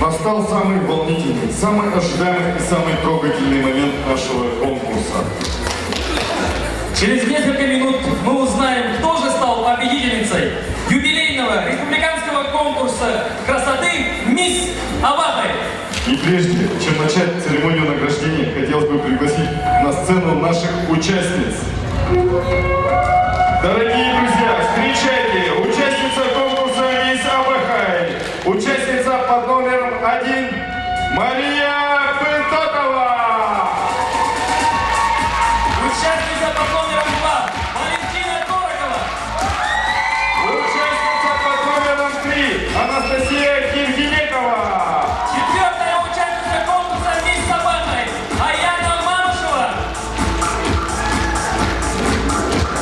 Настал самый волнительный, самый ожидаемый и самый трогательный момент нашего конкурса. Через несколько минут мы узнаем, кто же стал победительницей юбилейного республиканского конкурса красоты «Мисс Абахай». И прежде, чем начать церемонию награждения, хотелось бы пригласить на сцену наших участниц. Дорогие друзья, встречайте, участница конкурса «Мисс Абахай», участница под номером 1 Мария Пентотова. Участница под номером 2 Валентина Корокова. Участница под номером 3 Анастасия Киргинекова. Четвертая участница конкурса «Мисс Абахай» Аяна Манушева.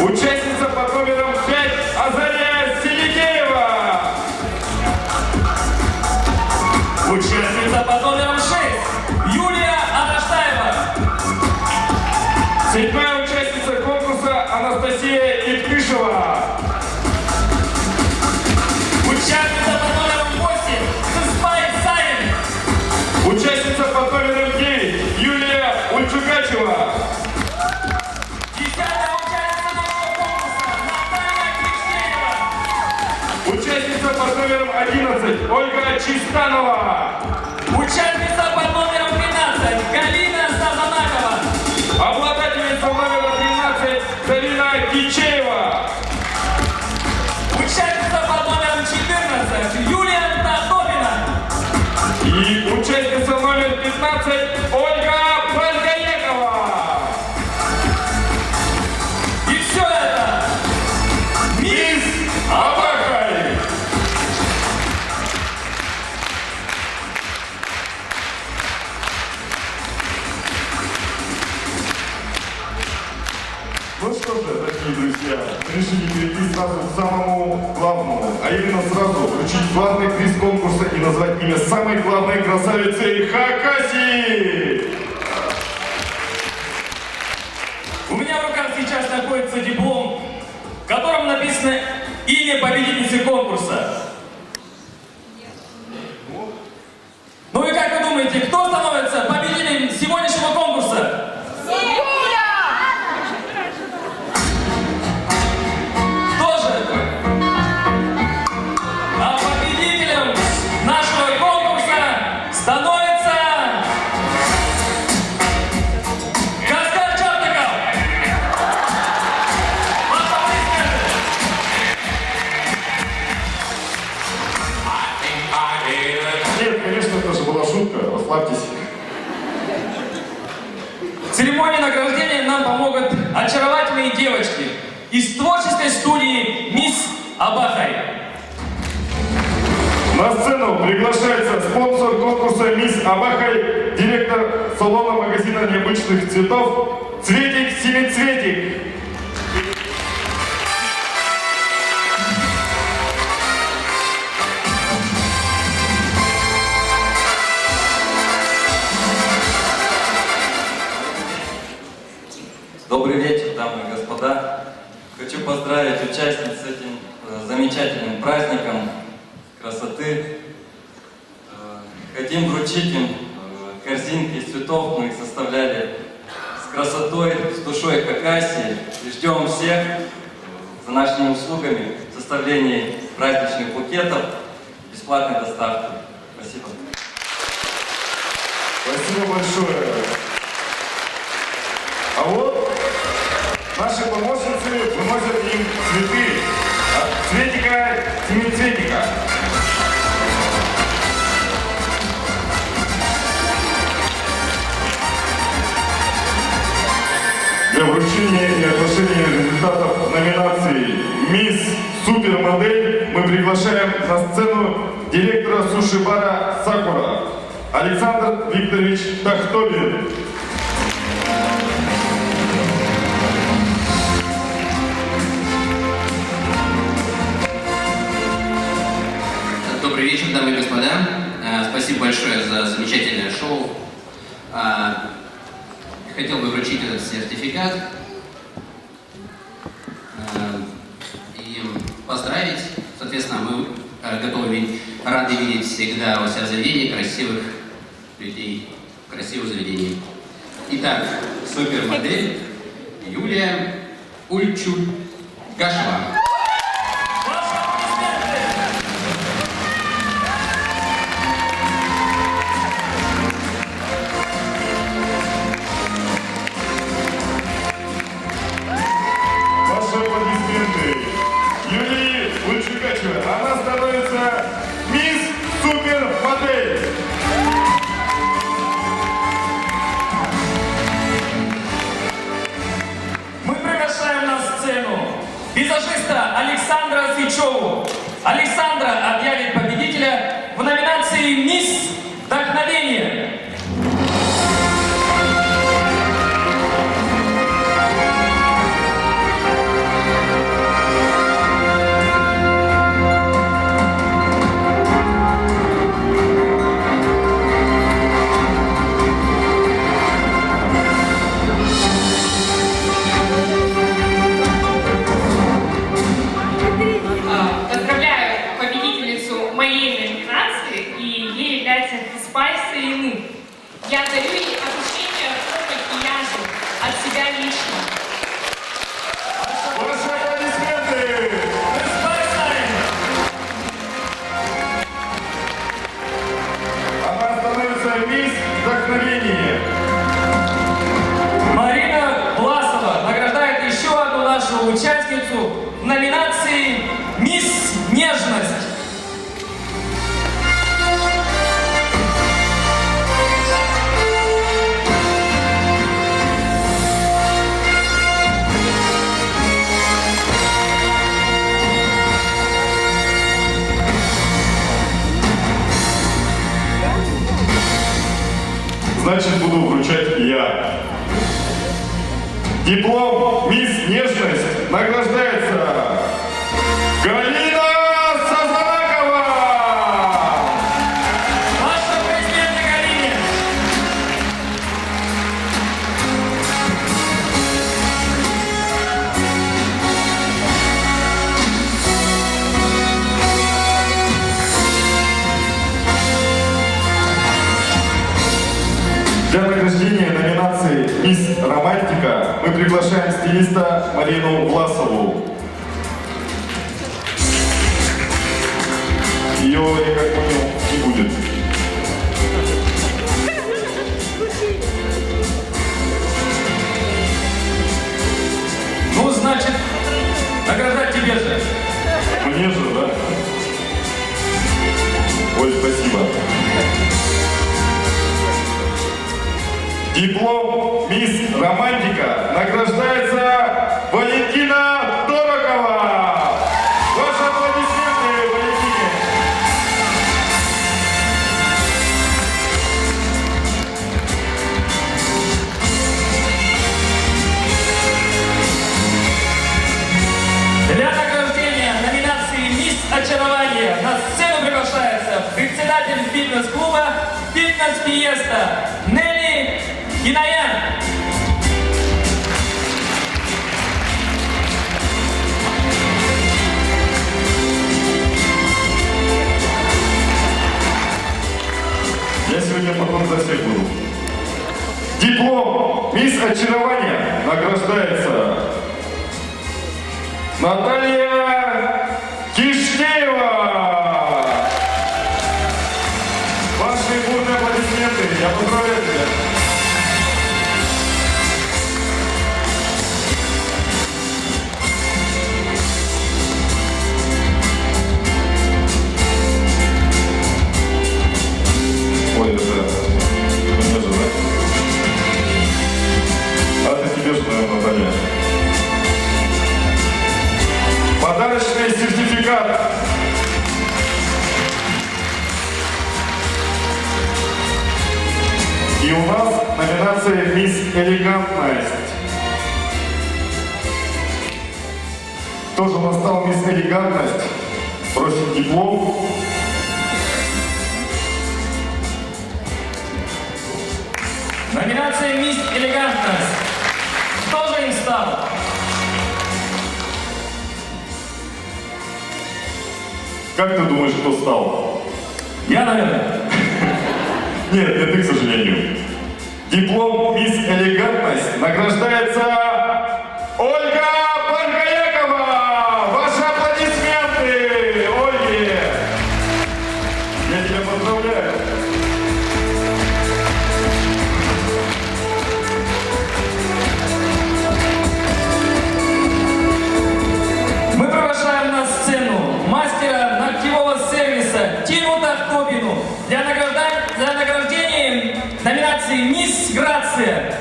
Участница под номером 5 Азария Селикеева. Участница под номером 6 Юлия Араштаева. Седьмая участница конкурса Анастасия Ипкышева. Участница под номером 8 Сыспай Саин. Участница под номером 9 Юлия Ульчугачева. Десятая участница нашего конкурса Наталья Кричнеева. Участница под номером 11 Ольга Чистанова. Участница под номером 13 Галина Сазанакова. Обладательница номера 13 Зарина Кичеева. Участница под номером 14 Юлия Татопина. И участница номер 15 Ольга Пальгаекова. И все это Мисс Абахай. Ну что же, дорогие друзья, решили перейти сразу к самому главному, а именно сразу вручить главный приз конкурса и назвать имя самой главной красавицы Хакасии. У меня в руках сейчас находится диплом, в котором написано имя победительницы конкурса. Ну и как вы думаете, кто становится победителем сегодняшнего конкурса? Тоже. А победителем нашего конкурса становится Каскар Чапников. Ваши аплодисменты. Нет, конечно, это же была шутка, расслабьтесь. В церемонии награждения нам помогут очаровательные девочки из творческой студии «Мисс Абахай». На сцену приглашается спонсор конкурса «Мисс Абахай», директор салона магазина необычных цветов Цветик-Семицветик. Добрый вечер, дамы и господа. Хочу поздравить участниц с этим замечательным праздником красоты. Хотим вручить им корзинки из цветов, мы их составляли с красотой, с душой Хакасии. И ждем всех за нашими услугами в составлении праздничных букетов, бесплатной доставки. Спасибо. Спасибо большое. А вот наши помощницы выносят им цветы от Цветика-Семицветика. Для вручения и оглашения результатов номинации «Мисс Супермодель» мы приглашаем на сцену директора суши-бара «Сакура» Александр Викторович Тахтобин. Добрый вечер, дамы и господа. Спасибо большое за замечательное шоу. Хотел бы вручить этот сертификат и поздравить. Соответственно, мы готовы рады видеть всегда у себя в заведении красивых людей, красивых заведений. Итак, супермодель Юлия Ульчугашева. Ваши аплодисменты! Ваши аплодисменты Юлии Ульчугашевой. Она становится мисс Супермодель. Мы приглашаем на сцену визажиста Александра Свечеву. Александра объявит победителя в номинации «Мисс Вдохновение». Поздравляю победительницу моей номинации, и ей является Спайса Ину. Я дарю ей обучение по макияжу от себя лично. Ваши аплодисменты. Она становится мисс Вдохновение. Марина Власова награждает еще одну нашу участницу в номинации «Мисс Нежность». Значит, буду вручать я. Диплом «Мисс Нежность» награждается Галина Сазанакова! Ваши аплодисменты Галине. Для награждения номинации «Мисс Романтика» мы приглашаем стилиста Марину Власову. Ее, я как понял, не будет. Ну, значит, награждать тебе же. Мне же, да? Ой, спасибо. Диплом «Мисс Романтика» награждается Валентина Дорогова. Ваши аплодисменты, Валентине. Для награждения номинации «Мисс Очарование» на сцену приглашается председатель фитнес-клуба «Фитнес Фиеста» Нелли Гинаян. Я сегодня потом за всех буду. Диплом «Мисс Очарование» награждается Наталья Кишкеева. Ваши бурные аплодисменты. Я поздравляю тебя. Ой, это мне же, да? А это тебе же, наверное, Наталья. Подарочный сертификат. И у нас номинация «Мисс Элегантность». Тоже настал «Мисс Элегантность». Просит диплом. Номинация «Мисс Элегантность». Кто же им стал? Как ты думаешь, кто стал? Я, наверное. Нет, не ты, к сожалению. Диплом «Мисс Элегантность» награждается Ольга Баргаякова! Ваши аплодисменты, Ольге! Я тебя поздравляю! Мы приглашаем на сцену мастера ногтевого сервиса Тину Тахтобину для награждения номинации «Мисс Грация».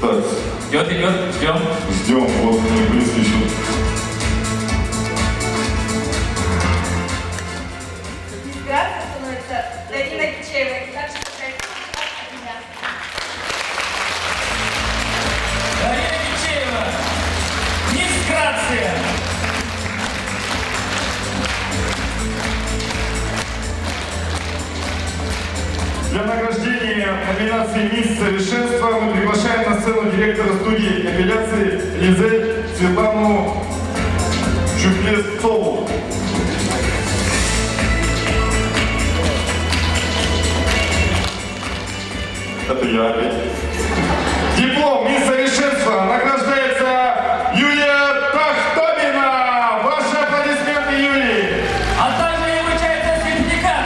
Так, Идет, ждем. ждем, вот мне близко еще. Грация становится Дарина Кичеева. Также от меня. Дарина Кичеева, «Мисс Грация». Для награждения номинации «Мисс Совершенство» мы приглашаем на сцену директора студии эпиляции Лизель Светлану Чуклесцову. Это я опять. Диплом «Мисс Совершенство» награждается Юлия Тахтобина. Ваши аплодисменты, Юлии. А также ей вручается сертификат.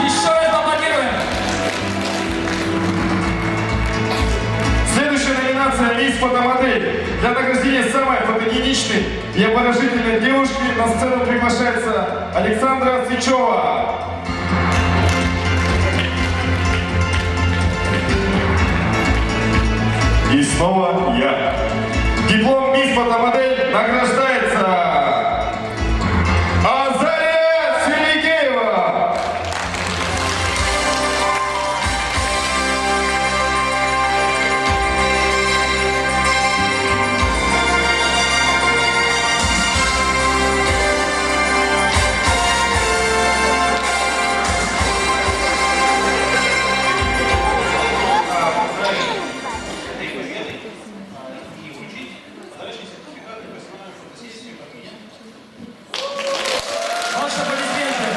Еще раз поаплодируем. Следующая номинация «Мисс Фотомодель». Для награждения самой фотогеничной и обворожительной девушки на сцену приглашается Александра Свечева. И снова я. Диплом «Мисс Фотомодель» награждается Азария Свиригеева. Ваши аплодисменты.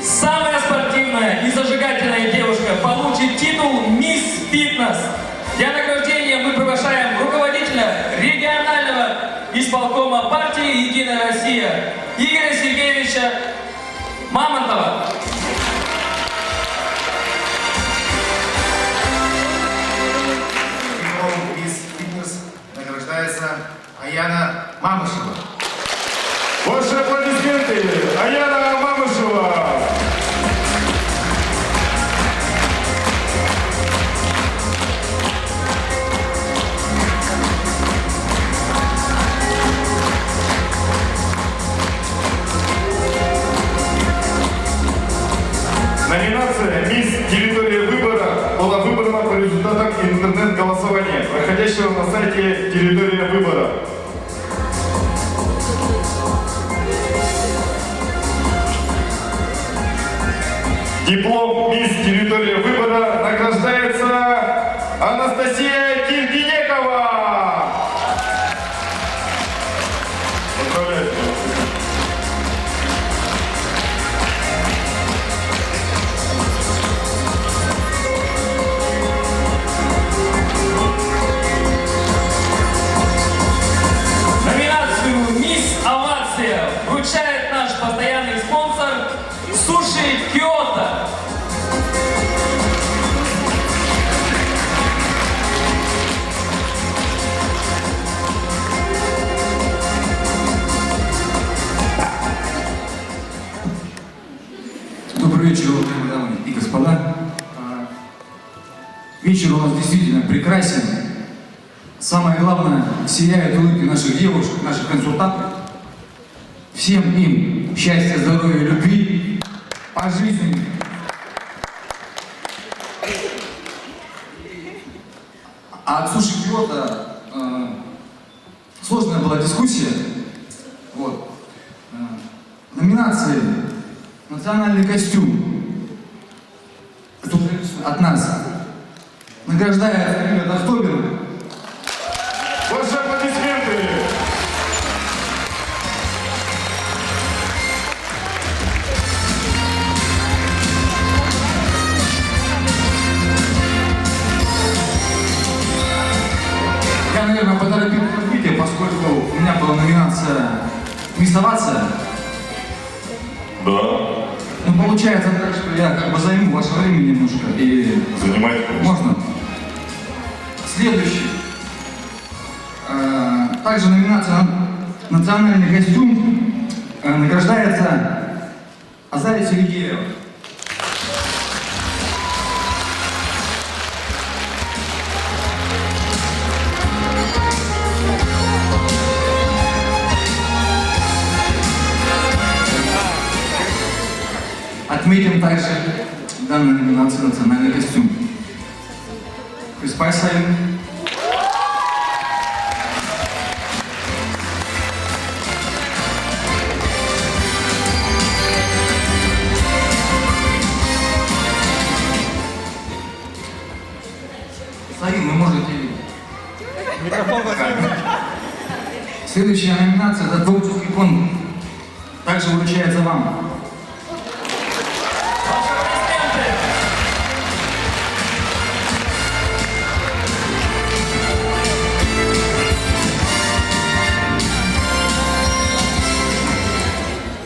Самая спортивная и зажигательная девушка получит титул «Мисс Фитнес». Для награждения мы приглашаем руководителя регионального исполкома партии «Единая Россия» Игоря Сергеевича Мамонтова. Диплом «Мисс Фитнес» награждается Аяна Мамышева. Ваши аплодисменты, Аяна Мамышева. Номинация «Мисс Территория выбора» была выбрана по результатам интернет-голосования, проходящего на сайте «Территория выбора». Диплом «Мисс Территория выбора» награждается Анастасия Кирдинекова. Поздравляю. Номинацию «Мисс Овация» вручает наш постоянный спонсор «Суши Киото». Добрый вечер, уважаемые дамы и господа. Вечер у нас действительно прекрасен. Самое главное, сияют улыбки наших девушек, наших консультантов. Всем им счастья, здоровья, любви по жизни. А от Суши Киото сложная была дискуссия. Вот. Номинации «Национальный костюм» это уже от нас. Награждает Игорь Дахтобин. Ваши аплодисменты! Я, наверное, поторопил развитие, поскольку у меня была номинация «Мисс Овация». Да. Ну, получается так, что я как бы займу ваше время немножко и... Занимайте. Можно? Следующий. Также номинация «Национальный костюм» награждается Азария Сергеева. Отметим также данную номинацию «Национальный костюм». Спасибо. Саин, вы можете... Следующая номинация – это творческий конкурс. Также вручается вам.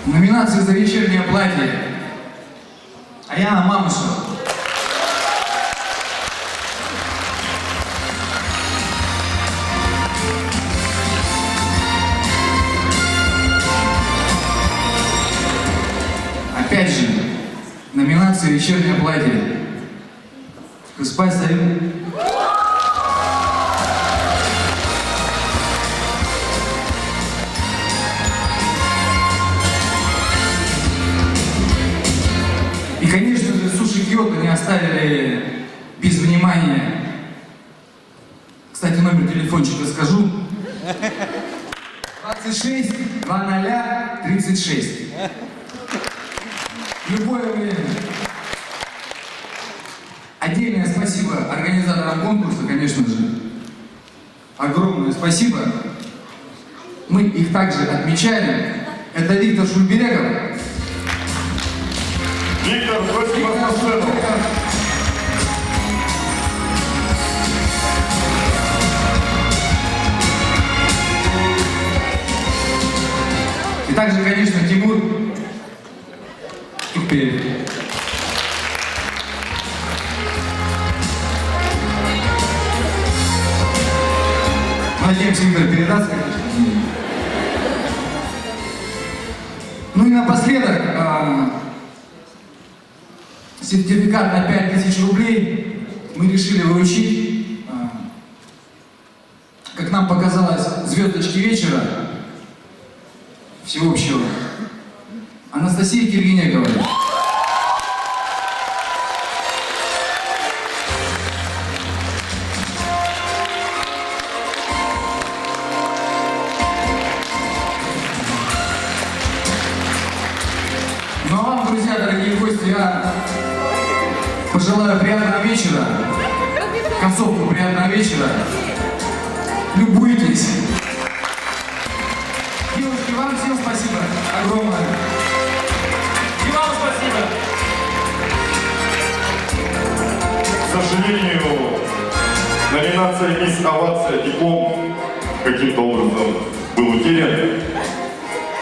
Номинация за вечернее платье. Аяна Мамышева. Опять же, номинация вечернее платье. Кыспай Саин. И, конечно же, Суши Киото не оставили без внимания. Кстати, номер телефончика скажу. 26 00 36. Любое время. Отдельное спасибо организаторам конкурса, конечно же. Огромное спасибо. Мы их также отмечаем. Это Виктор Шульберегов. Виктор, просим вас на сцену. И также, конечно, Тимур Тупеев. Надеемся, Виктор передаст, конечно. Ну и напоследок, сертификат на 5000 рублей мы решили вручить, как нам показалось, звездочки вечера всеобщего Анастасии Киргинековой. Ну а вам, друзья, дорогие гости, я пожелаю приятного вечера, концовку приятного вечера. Любуйтесь. Девушки, вам всем спасибо огромное. И вам спасибо. К сожалению, номинация «Мисс Овация» диплом каким-то образом был утерян.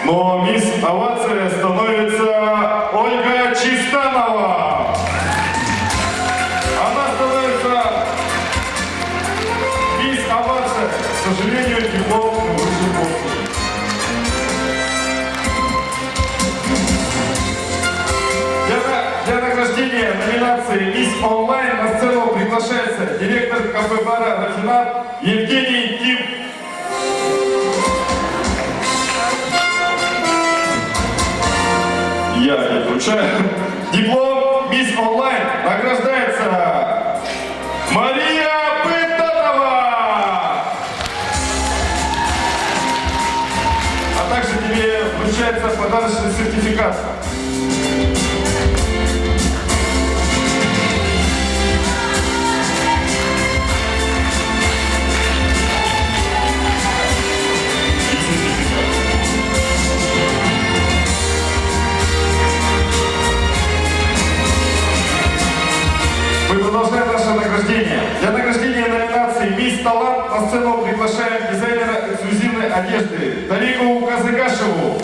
Но «Мисс Овация» становится Ольга Чистанова. Она становится «Мисс Овация». К сожалению, диплом вышел после. Для награждения номинации «Мисс Онлайн» на сцену приглашается директор кафе-бара «Рафинад» Евгений Ким. Я не вручаю. Диплом «Мисс Онлайн» награждается Мария Пытанова. вручается подарочный сертификат. Мы продолжаем наше награждение. Для награждения номинации «Мисс Талант» на сцену приглашаем дизайнера эксклюзивной одежды Тарику Казыгашеву.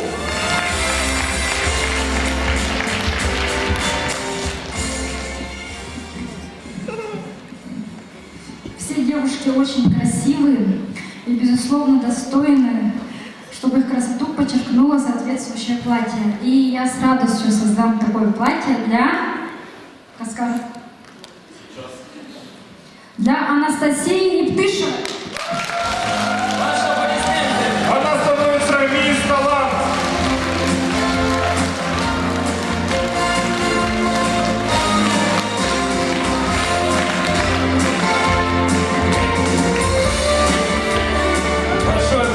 Все девушки очень красивые и, безусловно, достойны, чтобы их красоту подчеркнуло соответствующее платье. И я с радостью создам такое платье для Анастасии Ептышевой. Ваши аплодисменты. Она становится «Мисс Талант».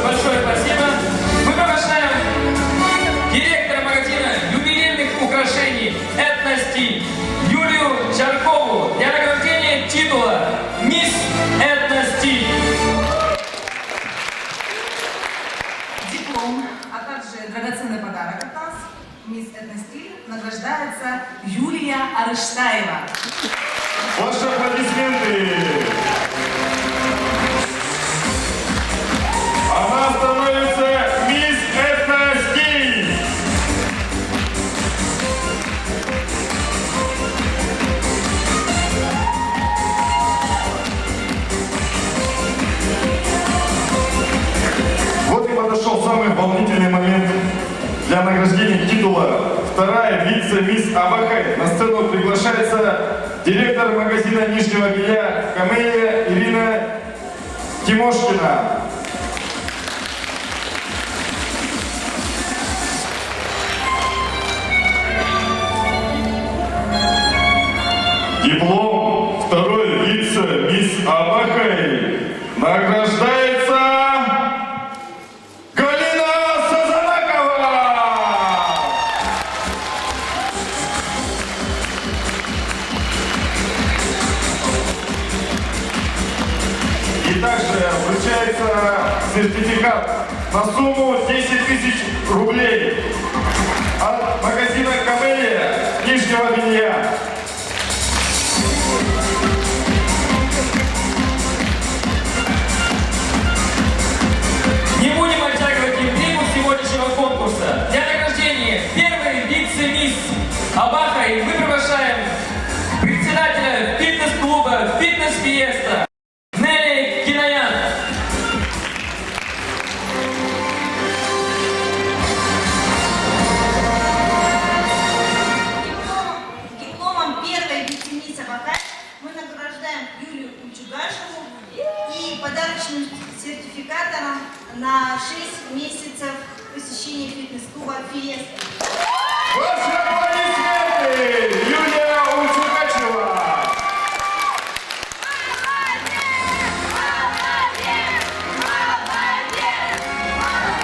Большое спасибо. Мы приглашаем директора магазина ювелирных украшений «Этностиль» Юлию Чаркову для награждения титула «Мисс Этностиль». Диплом, а также драгоценный подарок от нас, мисс Этностиль, награждается Юлия Арыштаева. Ваши аплодисменты. Она становится «Мисс Этностиль». Вот и подошел самый волнительный момент для награждения титула. Вторая вице-мисс Абахай. На сцену приглашается директор магазина нижнего белья «Камелия» Ирина Тимошкина. Диплом второй вице-мисс Абахай награждается Галина Сазанакова. И также вручается сертификат на сумму 10 тысяч рублей от магазина «Камелия» нижнего белья. Не будем оттягивать интригу сегодняшнего конкурса. Для награждения первой вице-мисс Абахай мы приглашаем председателя фитнес-клуба «Фитнес-фиеста» Нелли Кинаян. Дипломом первой вице-мисс Абахай мы награждаем Юлию Кучугашеву и подарочным сертификатом на 6 месяцев посещения фитнес-клуба «Фиеста». Ваши аплодисменты! Юлия Ульчукачева!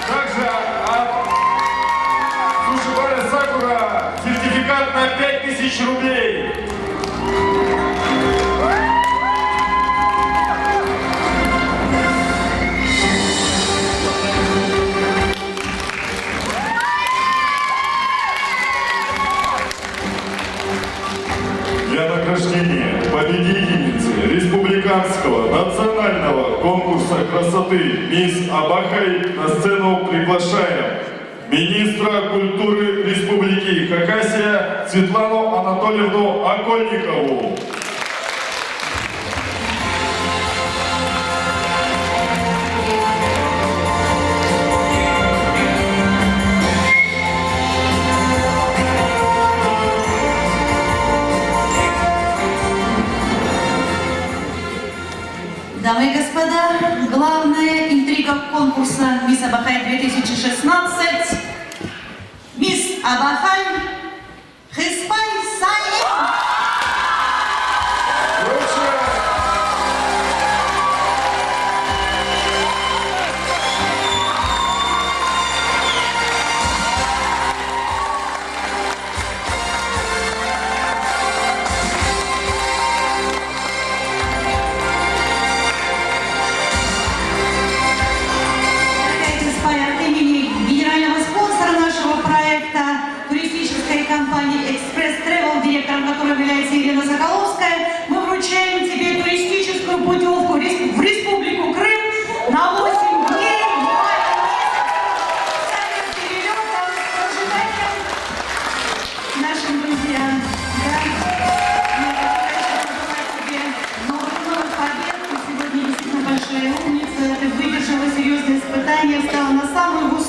Также от Сушибаля Сакура сертификат на 5000 рублей. Для награждения победительницы республиканского национального конкурса красоты «Мисс Абахай» на сцену приглашаем министра культуры Республики Хакасия Светлану Анатольевну Окольникову. Дамы и господа, главная интрига конкурса «Мисс Абахай-2016» «Мисс Абахай Хиспай Саим».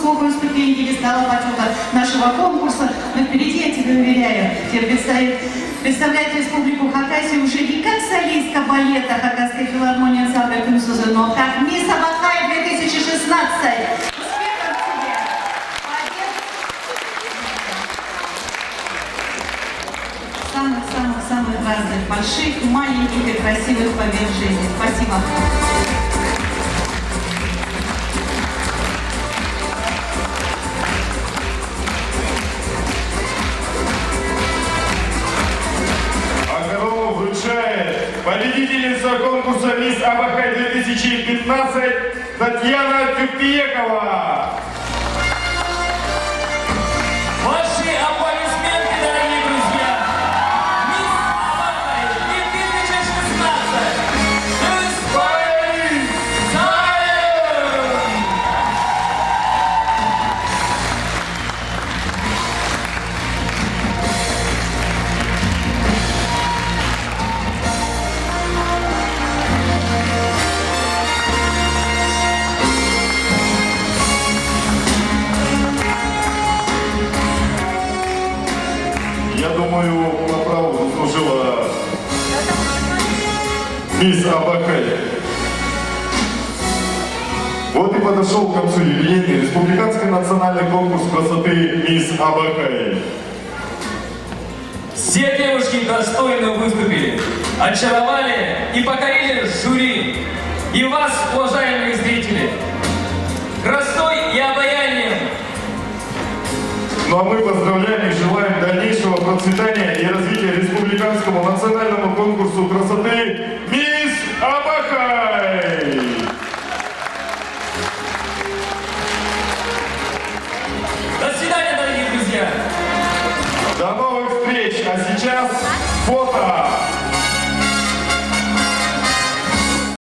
высокую ступень пьедестала почета нашего конкурса. Но впереди, я тебе уверяю, тебе предстоит представлять Республику Хакасия уже не как солистка балета Хакасской филармонии ансамбля «Кунсузы», но как мисс Абакай 2016. Успехов тебе! Самых-самых-самых разных, больших, маленьких и красивых побед в жизни. Спасибо. А корону вручает победительница конкурса «Мисс Абакай 2015» Татьяна Тюпекова. Ваши аплодисменты, дорогие друзья! Мисс Абакай 2016! Я думаю, по праву заслужила мисс Абакай. Вот и подошел к концу юбилейный республиканский национальный конкурс красоты «Мисс Абакай». Все девушки достойно выступили, очаровали и покорили жюри. И вас, уважаемые зрители, красотой и обаянием. Ну а мы поздравляем и желаем дальнейшего процветания и развития республиканскому национальному конкурсу красоты «Мисс